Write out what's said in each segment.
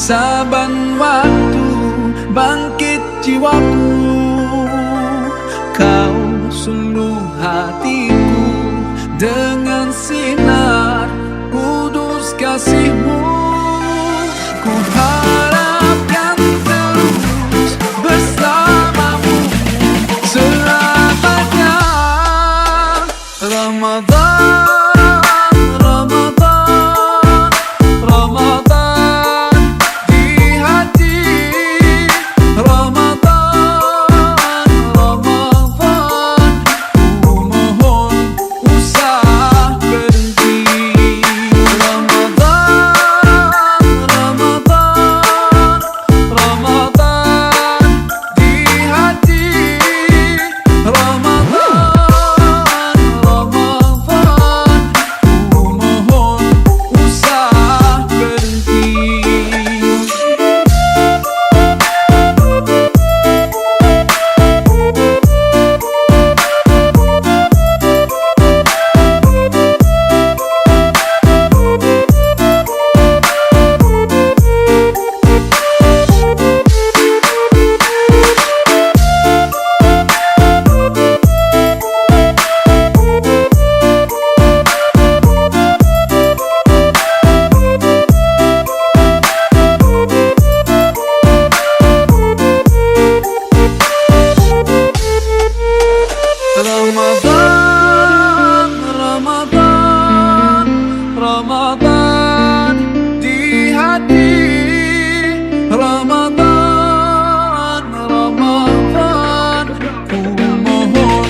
Saban waktu bangkit jiwaku, kau suluh hatiku dengan sinar kudus kasih-Mu. Ku harapkan terus bersama-Mu selamanya. Ramadan, Ramadan, Ramadan di hati. Ramadan, Ramadan, ku mohon usah berhenti. Ramadan, Ramadan, Ramadan di hati. Ramadan, Ramadan, ku mohon usah berhenti. Ramadan, Ramadan, Ramadan di hati. Ramadan, Ramadan, ku mohon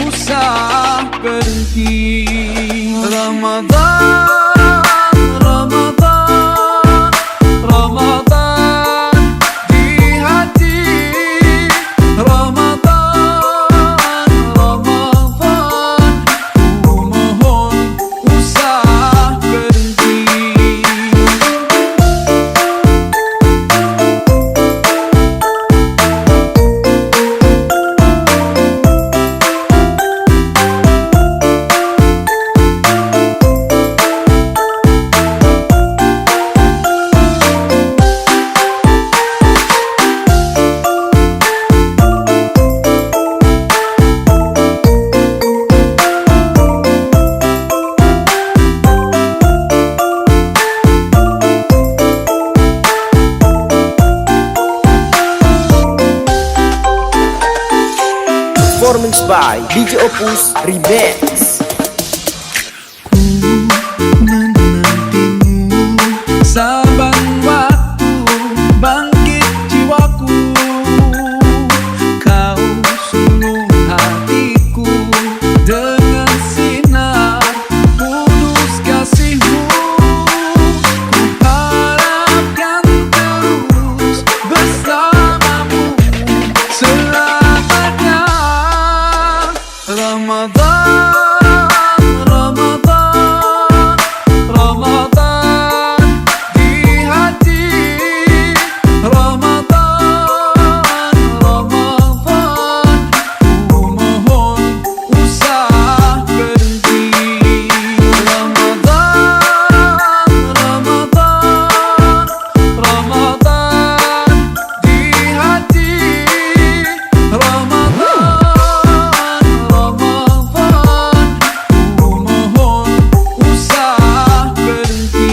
usah berhenti. Ramadan, Ramadan, Ramadan di hati. Ramadan, Ramadan, ku mohon usah berhenti. Performance by DJ Opus Remix. Saban waktu bangkit jiwaku, kau suluh hatiku dengan sinar kudus kasih-Mu. Ku harapkan terus bersama-Mu selamanya. Ramadan, Ramadan, Ramadan di hati. Ramadan, Ramadan, ku mohon usah berhenti. Ramadan, Ramadan, Ramadan di hati. Ramadan, Ramadan, ku mohon usah berhenti.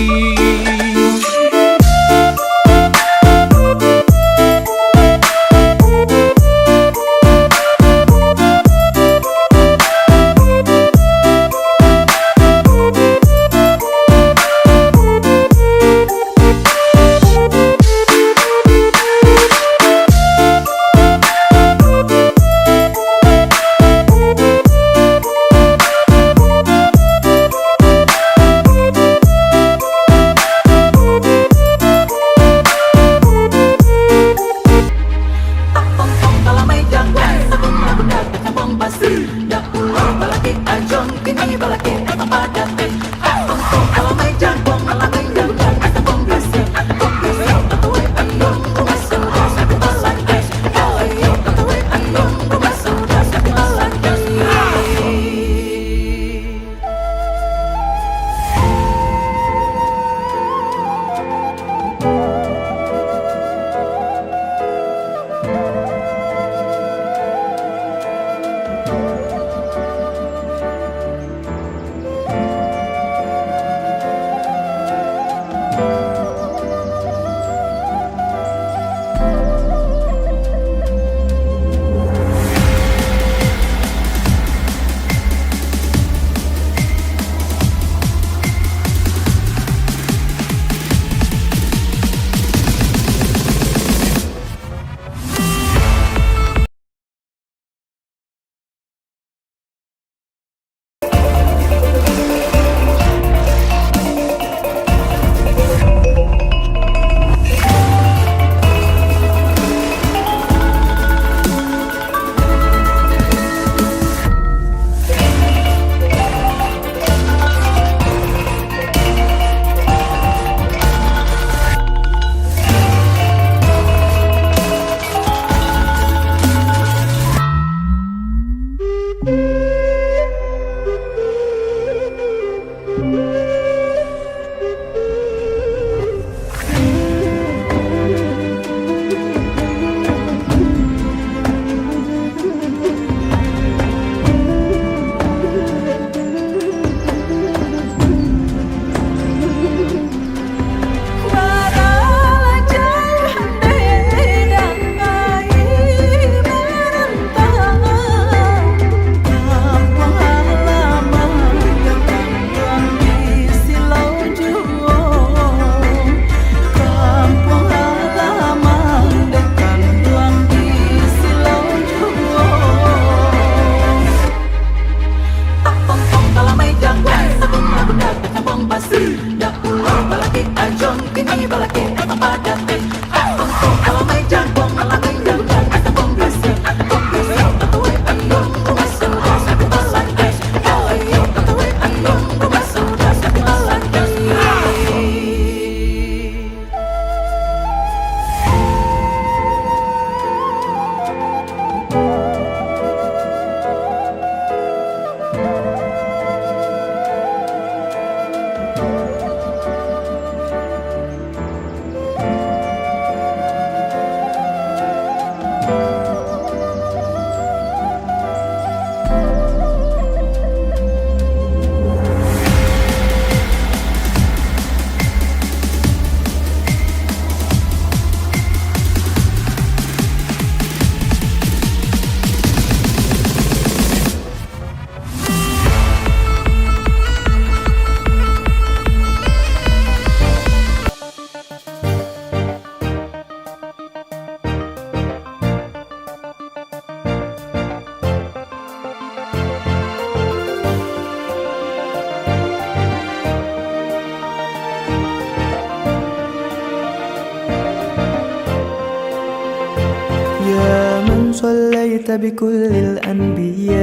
صليت بكل الأنبياء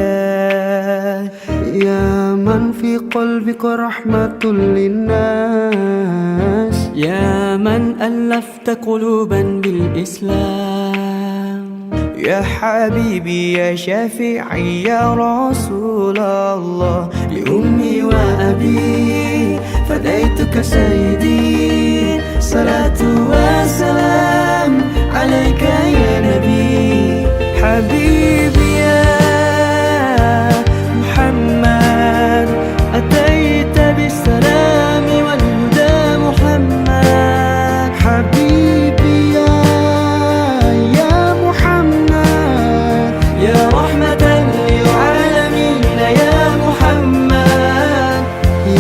يا من في قلبك رحمة للناس يا من ألفت قلوبا بالإسلام يا حبيبي يا شفيعي يا رسول الله لأمي وأبي فديتك سيدي صلاة وسلام عليك يا نبي حبيبي يا محمد أتيت بالسلام والهدى محمد حبيبي يا محمد يا رحمة للعالمين يا محمد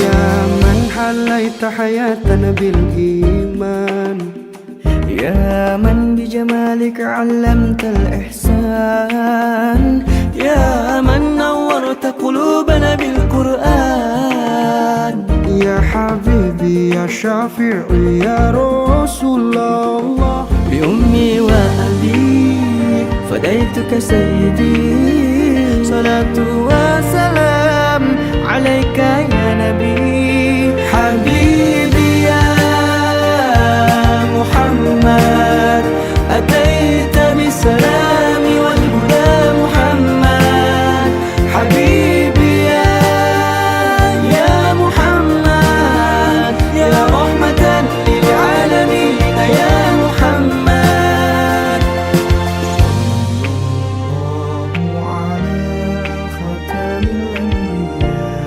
يا من حليت حياتنا بالإيمان يا من بجمالك علمت الإحسان يا من نورت قلوبنا بالقرآن يا حبيبي يا شفيعي يا رسول الله بأمي وأبي فديتك سيدي صلاة وسلام عليك يا نبي حبيبي يا محمد أتيت بالسلام والهدى محمد حبيبي يا محمد يا رحمة للعالمين يا محمد الله على ختام الأنبياء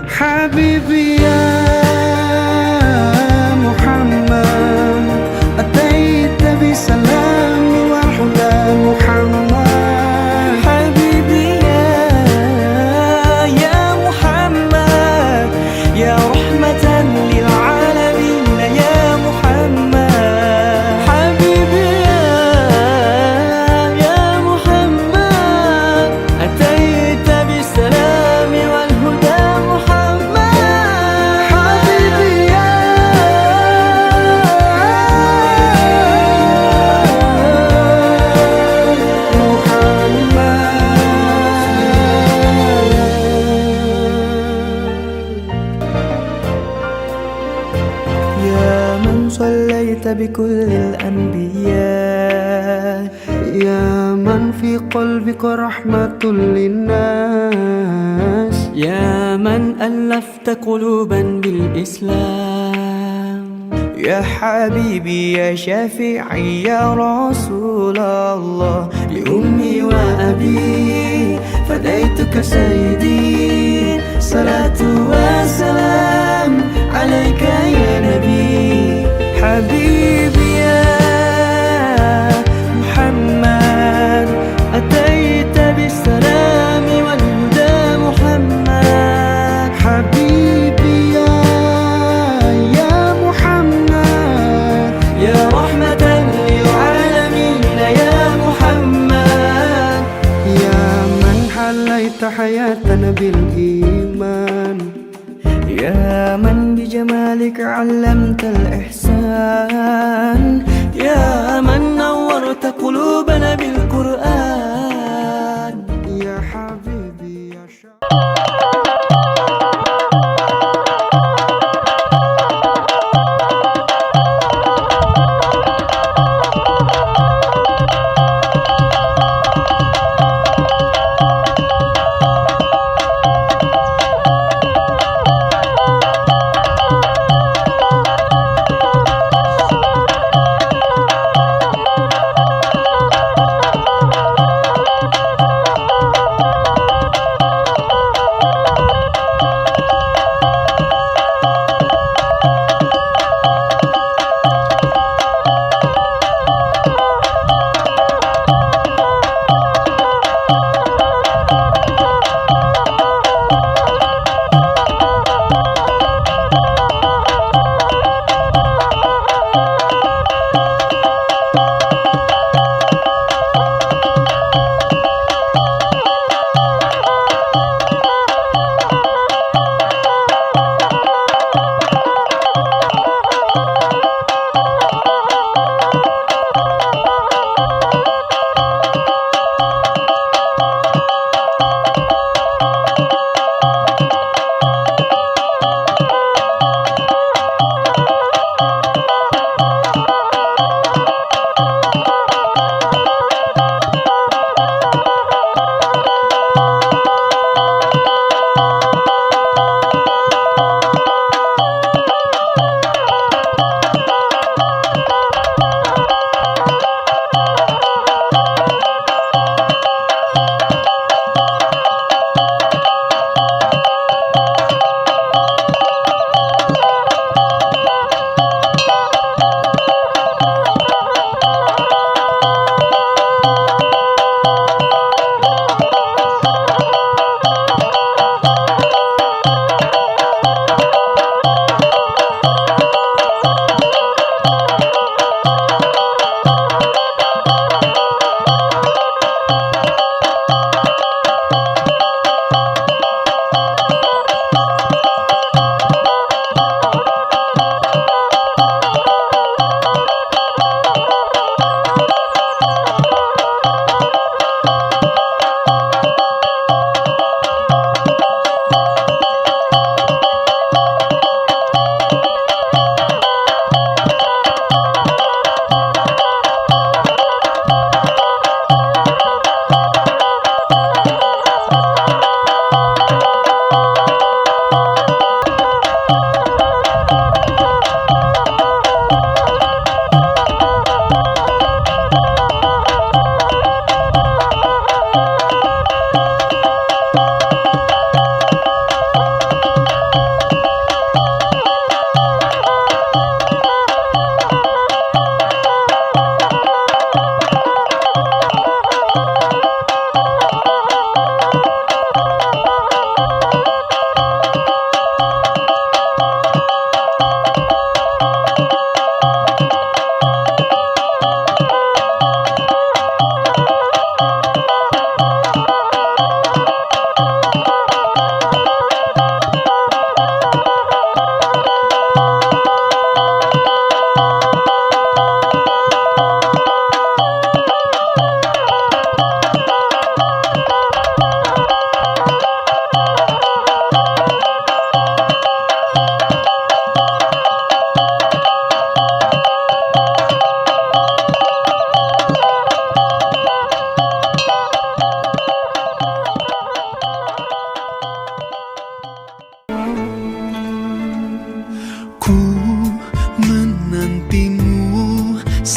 حبيبي يا محمد أتيت بسلام والهدى محمد حبيبي يا محمد يا رحمة للعالمين يا محمد حبيبي يا محمد أتيت بالسلام والهدى يا من صليت بكل الأنبياء يا من في قلبك رحمة للناس يا من ألفت قلوبا بالإسلام يا حبيبي يا شفيعي يا رسول الله لأمي وأبي فديتك سيدي صلاة وسلام عليك يا نبي حبيبي يا محمد أتيت بالسلام والهدى محمد حبيبي يا محمد يا رحمة للعالمين يا محمد يا من حليت حياتنا بالإيمان يا من بجمالك علمت الإحسان يا من نورت قلوبنا بالقرآن يا حبيبي يا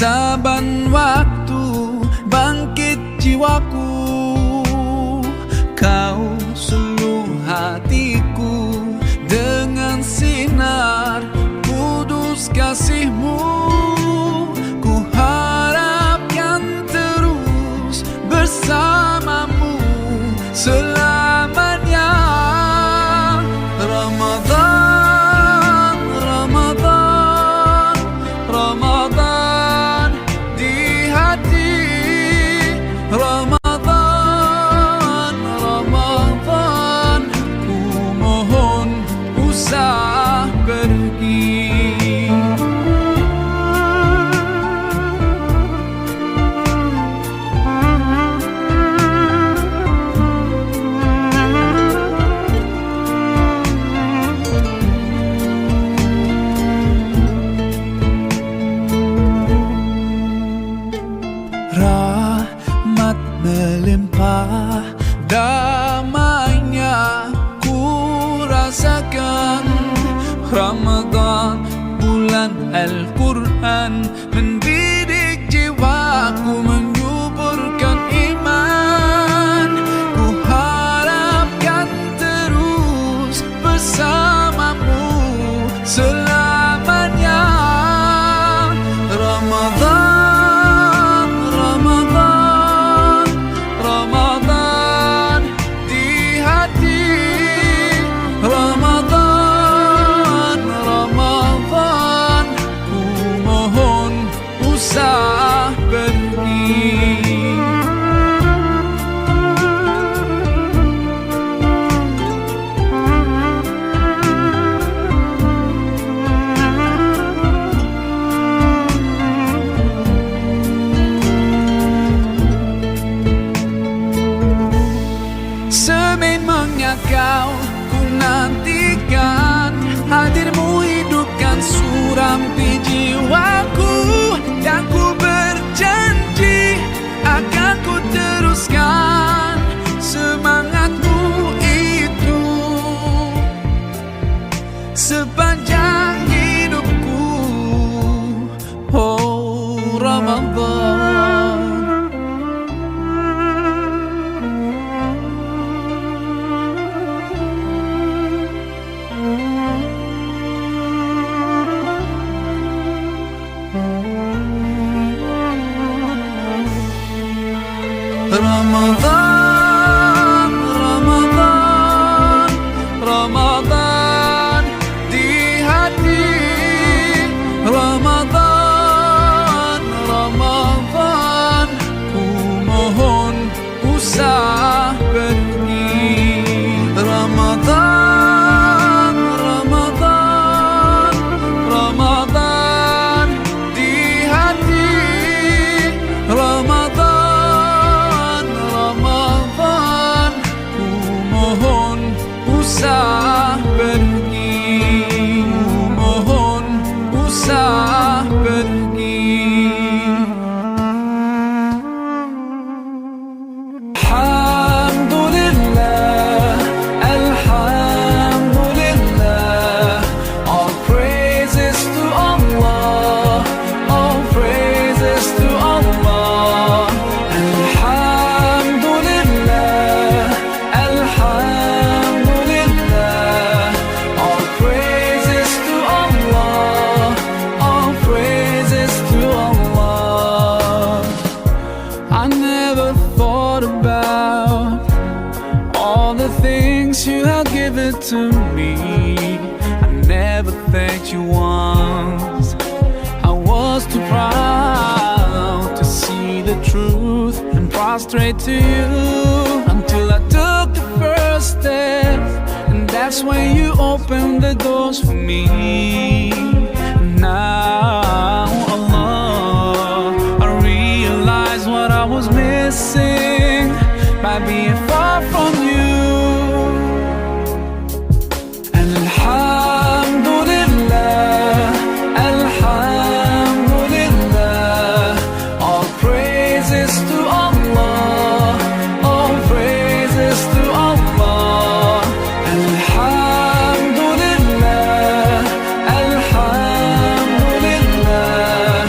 saban waktu bangkit jiwaku, kau suluh hatiku dengan sinar kudus kasih-Mu. Ku harapkan terus bersamamu selamanya. Ramadan, Ramadan, Ramadan di hati. Ramadan, Ramadan, ku mohon usah pergi. Rahmat melimpah, damainya ku rasakan. Ramadan, bulan Al-Quran, mendidik jiwaku, menyuburkan iman. Ku harapkan terus bersamamu selamanya. Ramadan, Ramadan, Ramadan di hati. Ramadan, Ramadan, ku mohon usah pergi. Sememangnya kau ku nantikan, hadirmu hidupkan surampi jiwaku. Dan ku berjanji akan ku teruskan semangatmu itu sepanjang hidupku. Oh Ramadan, Ramadan, Ramadan, Ramadan di hati. Ramadan, Ramadan, ku mohon usah pergi. Ramadan, Ramadan, Ramadan di hati. Ramadan, Ramadan, ku mohon usah pergi. Ku mohon usah pergi. Alhamdulillah, Alhamdulillah, all praises to Allah, all praises to Allah. Alhamdulillah, Alhamdulillah, all praises to Allah, all praises to Allah. I never thought about all the things you have given to me. I never thanked you once. I was too proud to see the truth and prostrate to you until I took the first step, and that's when you opened the doors for me. Now, Allah, I realize what I was missing by being far from you. And Alhamdulillah, Alhamdulillah, all praises to Allah, all praises to Allah. Alhamdulillah, Alhamdulillah,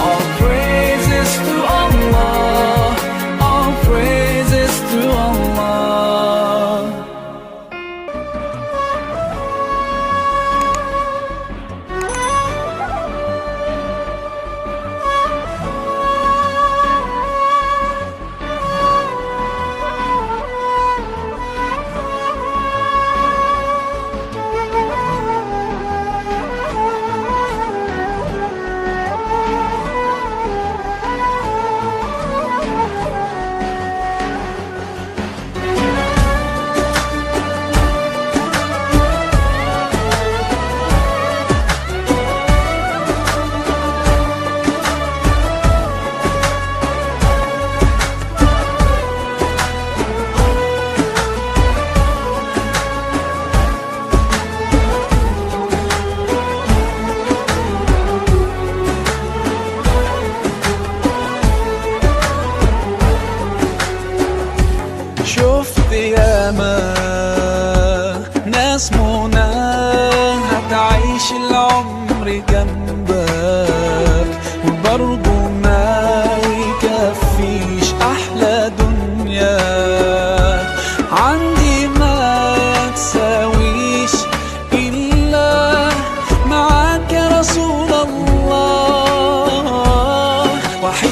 all praises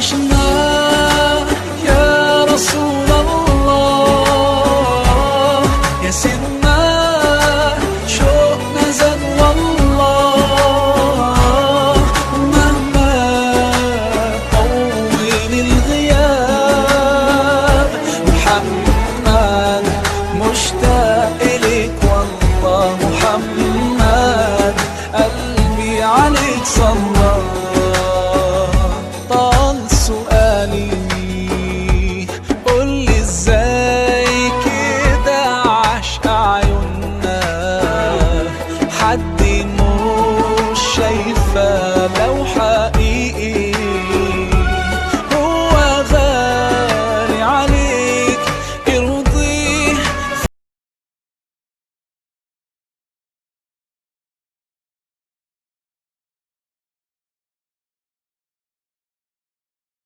başında